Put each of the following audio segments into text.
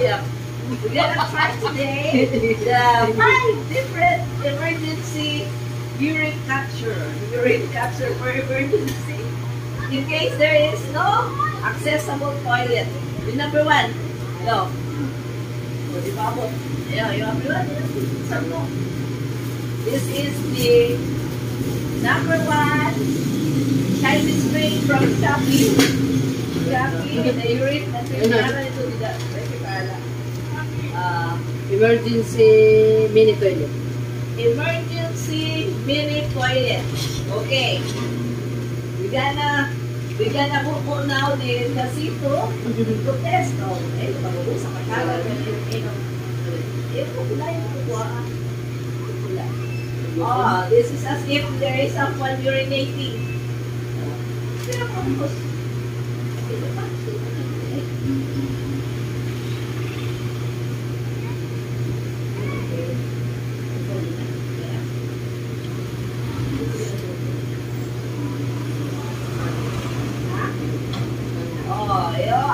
We're gonna try today the 5 different emergency urine capture for emergency. In case there is no accessible toilet. Yung number 1, go. O, di ba ako? Ayan, yung number 1. Saan mo? This is the number 1 Chinese spray from Shopee. The urine na pinagana nito dito. Emergency mini toilet. Emergency mini toilet. Okay. We're gonna go now the casito to test. Oh, eh, pag-uus sa kakagal. Oh, this is as if there is someone urinating.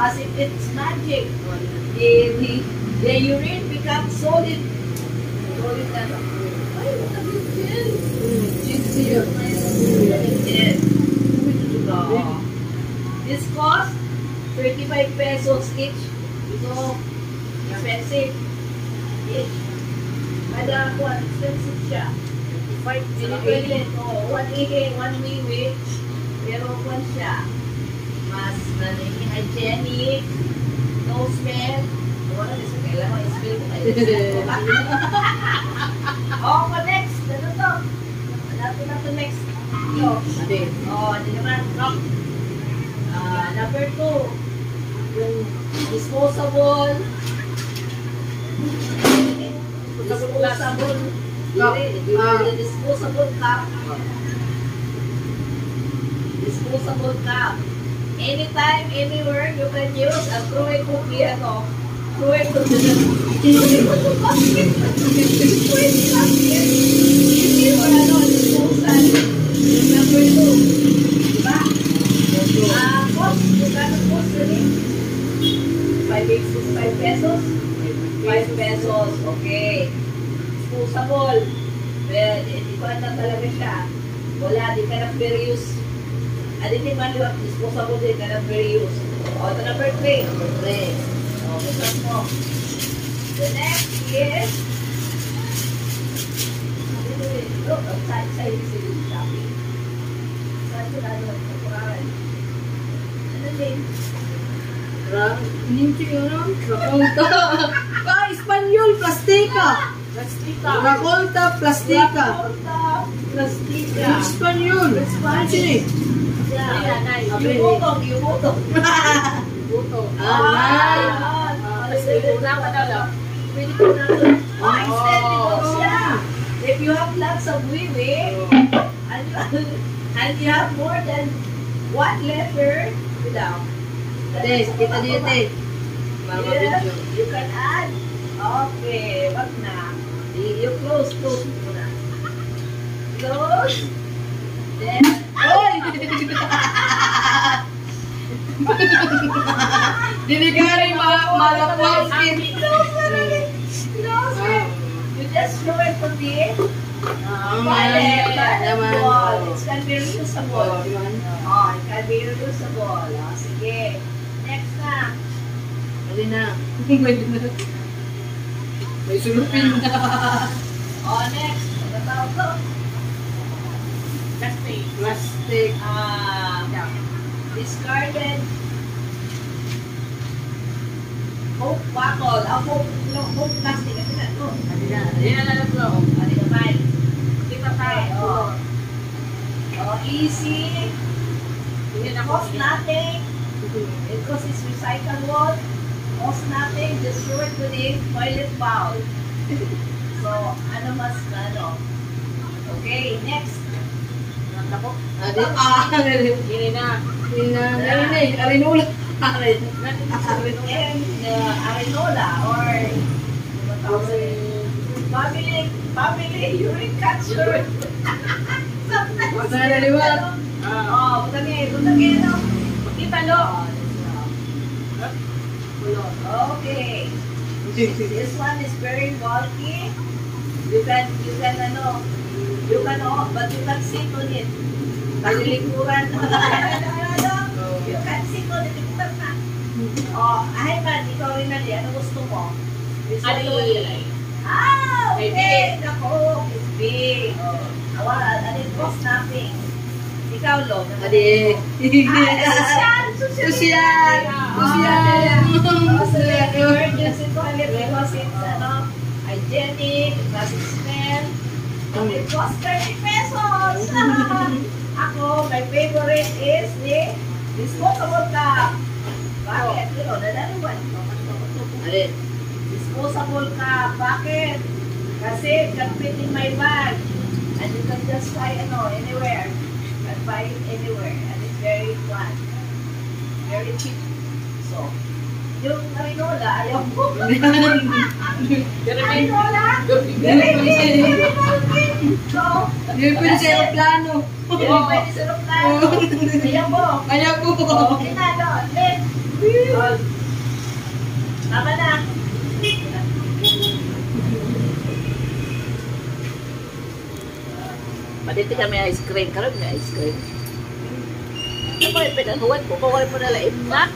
As if it's magic. The urine becomes solid. Solid ano? Ay, what have you done? This cost 35 pesos each. So, expensive. Each. Kada ako, expensive siya. 5 toilet. Oh, 1 ihe, 1 wiwi. Pero 1 siya. Mas hygienic, no smell. Wala din sa kailangan i-spill ko tayo. Oh, next. Ano to? Hanapin na to next. Oh, hindi naman. Number 2. Yung disposable. Disposable cup. Disposable cup. Anytime, anywhere, you can use a throw it to the ano. Throw it to the basket. Hindi mo ano, disposal. Number 2. Diba? Cost, magkano cost rin? 5 pesos? 5 pesos, okay. Disposable. Well, hindi ko ata talaga siya. Wala, di ka na-peruse. Hindi maluwag, disposable din, cannot be used. O, ito number 3. O, bukas mo. The next is look, outside is in Shopee. Saan ko na doon? Kapuraran. Ano din? Hindi yun. Espanyol, plastika. Racolta, plastika. Espanyol. Espanyol. Yung utong. If you have lots of wiwi and you have more than 1 letter, kita dito you can add. Okay, wag na. You close muna. Close. Then, Diligari malapwas. You just show it to the toilet wall. It can be reusable. Oh, it can be reusable. Oh, sige. Next na. Pwede na. May sulupin na. Oh, next. Ano tawag to? Plastic. Discarded Coke bottle. Coke plastic. Kasi na ito. Ayan na lang ito. Ano naman? Kita tayo. Easy. It costs nothing. It is recyclable. Costs nothing. Just throw it to the toilet bowl. So, ano mas ano? Okay, next. Nandako? Hindi na. Arinola. Arinola or family urine capture. Sometimes. Butangin, no? Makita, lo. Okay. This one is very bulky. You can but you can sit on it. Paglilikuran. You can sit on it. Oh, ay man, ikaw rin na ano gusto mo? This one Ali. Ah, Ay, okay. Nako, it's big. And it costs nothing. Ikaw, Lo. Adi. Sosyal! Sosyal! Emergency toilet because it's, hygienic, it doesn't smell. It costs 30 pesos. Ako, my favorite is the disposable cup. Bakit? Nadalawan. Adi. Disposable cup. Bakit? Kasi it can fit in my bag. And you can just buy anywhere. You can buy it anywhere. And it's very fun. Very cheap. So, yung Arinola, ayaw mo. Arinola? Very cheap. So, Hindi pwede sa aeroplano. hindi pwede sa aeroplano. Ayaw mo. Kaya ko. Okay na, doon. Let's. Tama na. Padito kami ice cream. Karoon may ice cream. Ano ko yung pinanhuwan ko? Kung mo na laim na.